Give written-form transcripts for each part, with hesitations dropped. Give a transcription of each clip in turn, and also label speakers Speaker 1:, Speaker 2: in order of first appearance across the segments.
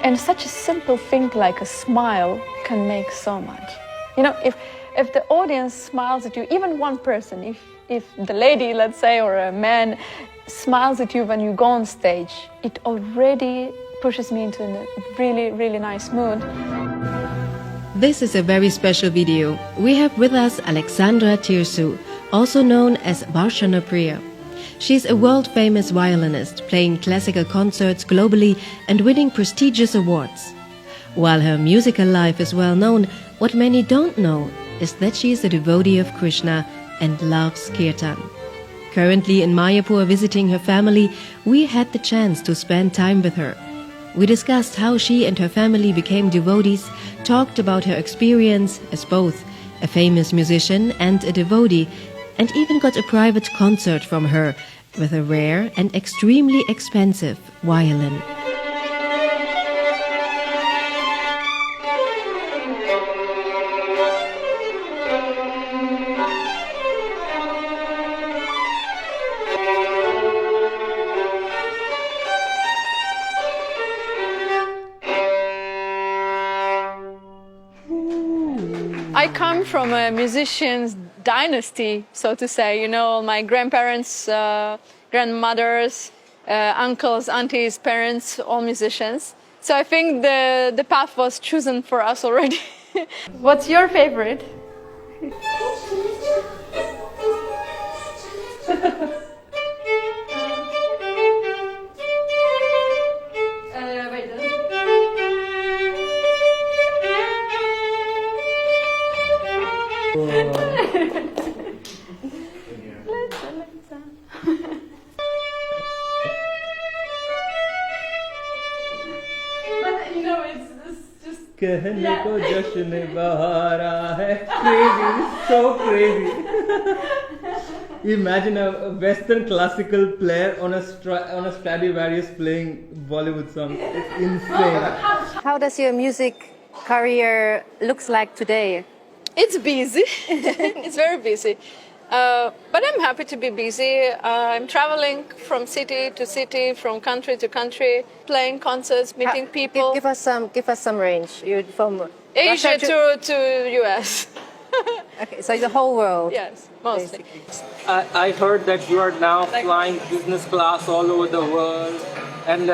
Speaker 1: And such a simple thing like a smile can make so much. You know, if the audience smiles at you, even one person, if the lady, let's say, or a man smiles at you when you go on stage, it already pushes me into a really, really nice mood.
Speaker 2: This is a very special video. We have with us Alexandra Tirsu, also known as Varshana Priya. She's a world-famous violinist, playing classical concerts globally and winning prestigious awards. While her musical life is well known, what many don't know is that she is a devotee of Krishna and loves kirtan. Currently in Mayapur visiting her family, we had the chance to spend time with her. We discussed how she and her family became devotees, talked about her experience as both a famous musician and a devotee, and even got a private concert from her with a rare and extremely expensive violin.
Speaker 1: I come from a musician's dynasty, so to say. You know, my grandparents, grandmothers, uncles, aunties, parents, all musicians. So I think the path was chosen for us already. What's your favorite? But you know, it's just
Speaker 3: कहने को जश्न बहारा है. Crazy, so crazy. Imagine a Western classical player on a Stradivarius playing Bollywood songs. It's insane.
Speaker 4: How does your music career looks like today?
Speaker 1: It's busy. It's very busy. But I'm happy to be busy. I'm traveling from city to city, from country to country, playing concerts, meeting people.
Speaker 4: Give us some range. You're from
Speaker 1: Asia
Speaker 4: Russia
Speaker 1: to US.
Speaker 4: Okay, so the whole world.
Speaker 1: Yes, mostly.
Speaker 3: I heard that you are now flying business class all over the world and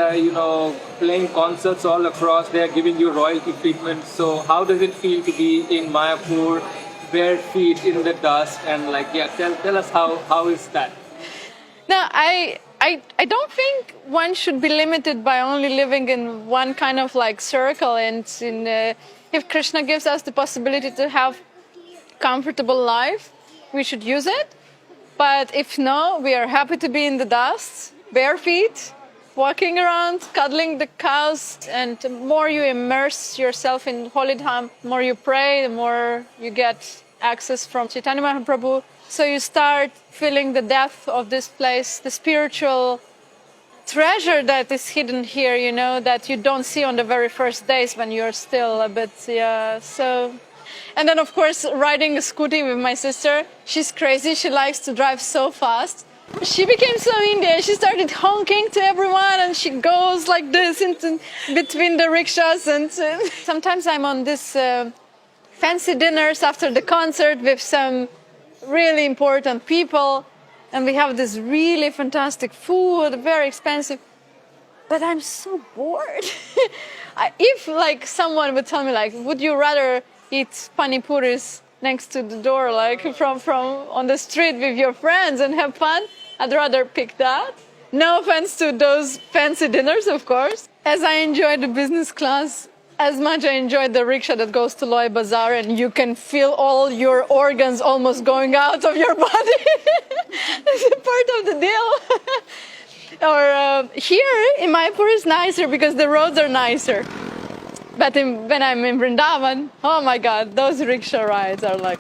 Speaker 3: playing concerts all across. They are giving you royalty treatment. So how does it feel to be in Mayapur, bare feet in the dust, and tell us how is that?
Speaker 1: No, I don't think one should be limited by only living in one kind of circle. And if Krishna gives us the possibility to have comfortable life, we should use it. But if no, we are happy to be in the dust, bare feet, walking around, cuddling the cows. And the more you immerse yourself in holy dham, the more you pray, the more you get access from Chaitanya Mahaprabhu. So you start feeling the depth of this place, the spiritual treasure that is hidden here, that you don't see on the very first days when you're still a bit, so. And then, of course, riding a scooty with my sister. She's crazy. She likes to drive so fast. She became so Indian. She started honking to everyone, and she goes like this into between the rickshaws. And sometimes I'm on this fancy dinners after the concert with some really important people, and we have this really fantastic food, very expensive. But I'm so bored. If someone would tell me would you rather eat pani puris next to the door, from on the street with your friends and have fun, I'd rather pick that. No offense to those fancy dinners, of course. As I enjoy the business class, as much I enjoy the rickshaw that goes to Loy Bazaar, and you can feel all your organs almost going out of your body. It's a part of the deal. Or here in Mayapur is nicer because the roads are nicer. But when I'm in Vrindavan, oh my God, those rickshaw rides are like...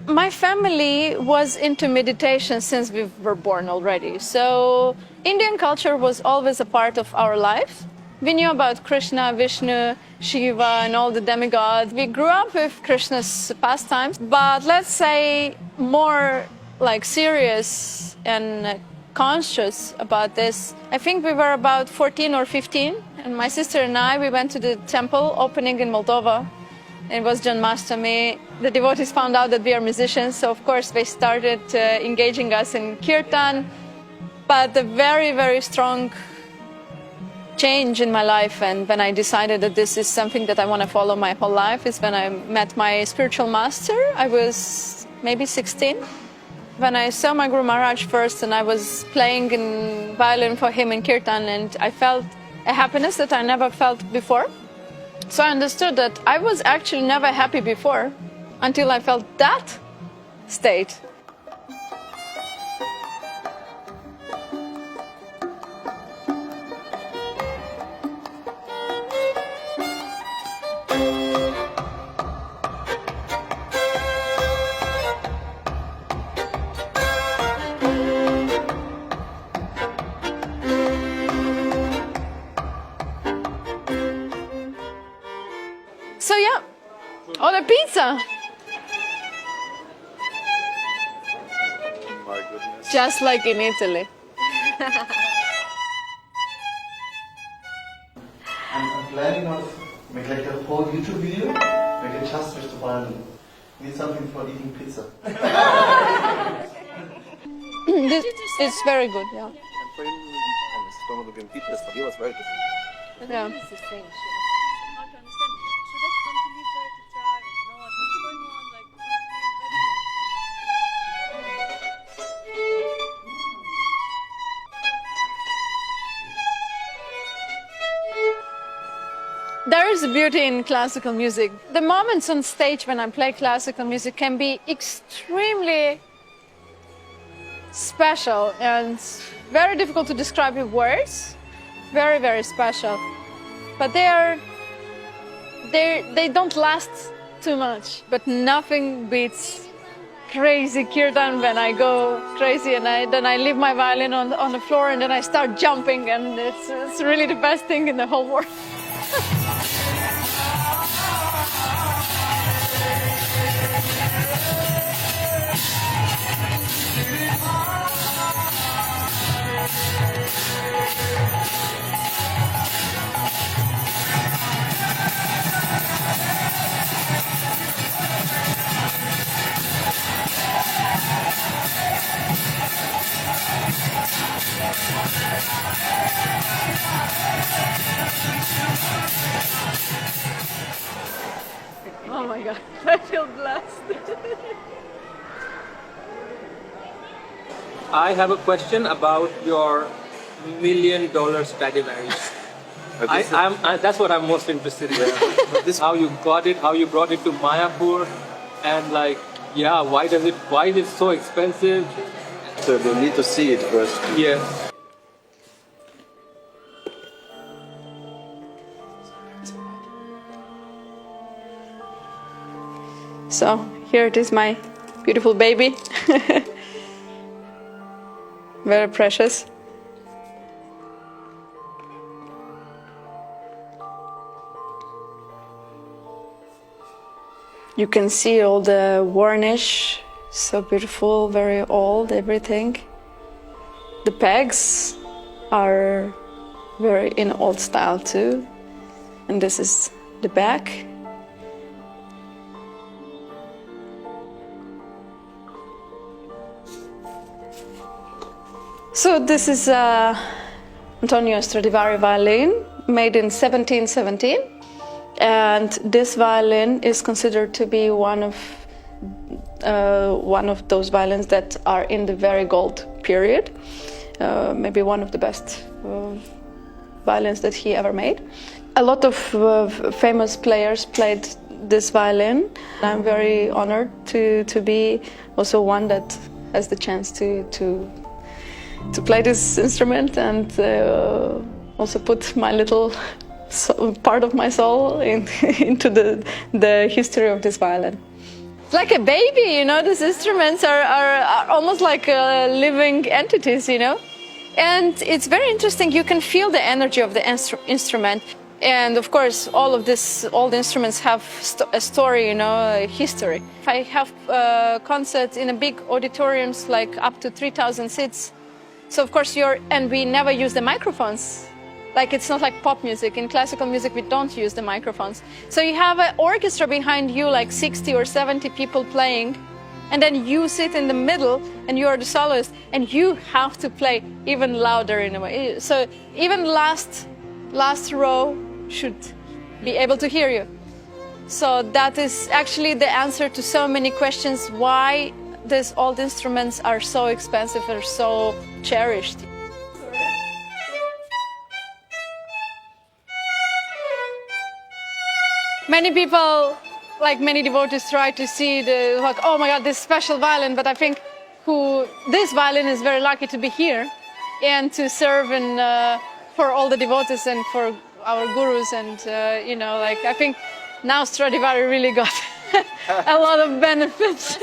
Speaker 1: My family was into meditation since we were born already. So Indian culture was always a part of our life. We knew about Krishna, Vishnu, Shiva, and all the demigods. We grew up with Krishna's pastimes, but let's say more like serious and conscious about this. I think we were about 14 or 15, and my sister and I, we went to the temple opening in Moldova. It was Janmashtami. The devotees found out that we are musicians, so of course they started engaging us in kirtan. But the very, very strong change in my life, and when I decided that this is something that I want to follow my whole life, is when I met my spiritual master. I was maybe 16. When I saw my Guru Maharaj first, and I was playing in violin for him in kirtan, and I felt a happiness that I never felt before. So I understood that I was actually never happy before until I felt that state. So yeah, order pizza.
Speaker 5: My goodness.
Speaker 1: Just like in Italy.
Speaker 5: I'm planning on make like a whole YouTube video, make a just with the violin. Need something for eating pizza.
Speaker 1: This is very good, yeah.
Speaker 5: And for him, some of the pizzas for you was very good.
Speaker 1: Yeah. There is a beauty in classical music. The moments on stage when I play classical music can be extremely special and very difficult to describe with words. Very, very special. But they don't last too much. But nothing beats crazy kirtan when I go crazy and then I leave my violin on the floor and then I start jumping, and it's really the best thing in the whole world. Oh my God, I feel blessed.
Speaker 3: I have a question about your $1 million Stradivarius. That's what I'm most interested in. This how you got it, how you brought it to Mayapur, and like, yeah, why is it so expensive?
Speaker 5: So we need to see it first.
Speaker 3: Yes.
Speaker 1: So here it is, my beautiful baby. Very precious. You can see all the varnish, so beautiful, very old, everything. The pegs are very in old style too. And this is the back. So this is Antonio Stradivari violin, made in 1717, and this violin is considered to be one of those violins that are in the very gold period, maybe one of the best violins that he ever made. A lot of famous players played this violin. I'm very honored to be also one that has the chance to play this instrument and also put my little part of my soul into the history of this violin. like a baby, you know. These instruments are almost like living entities, you know. And it's very interesting. You can feel the energy of the instrument. And of course, all of these old instruments have a story, you know, a history. I have concerts in a big auditoriums, like up to 3,000 seats. So of course and we never use the microphones. Like it's not like pop music. In classical music, we don't use the microphones. So you have an orchestra behind you, like 60 or 70 people playing, and then you sit in the middle and you are the soloist, and you have to play even louder in a way. So even last row should be able to hear you. So that is actually the answer to so many questions why these old instruments are so expensive or so cherished. Many people, like many devotees, try to see like, oh my God, this special violin, but I think this violin is very lucky to be here and to serve for all the devotees and for our gurus, and you know, like I think now Stradivari really got a lot of benefits.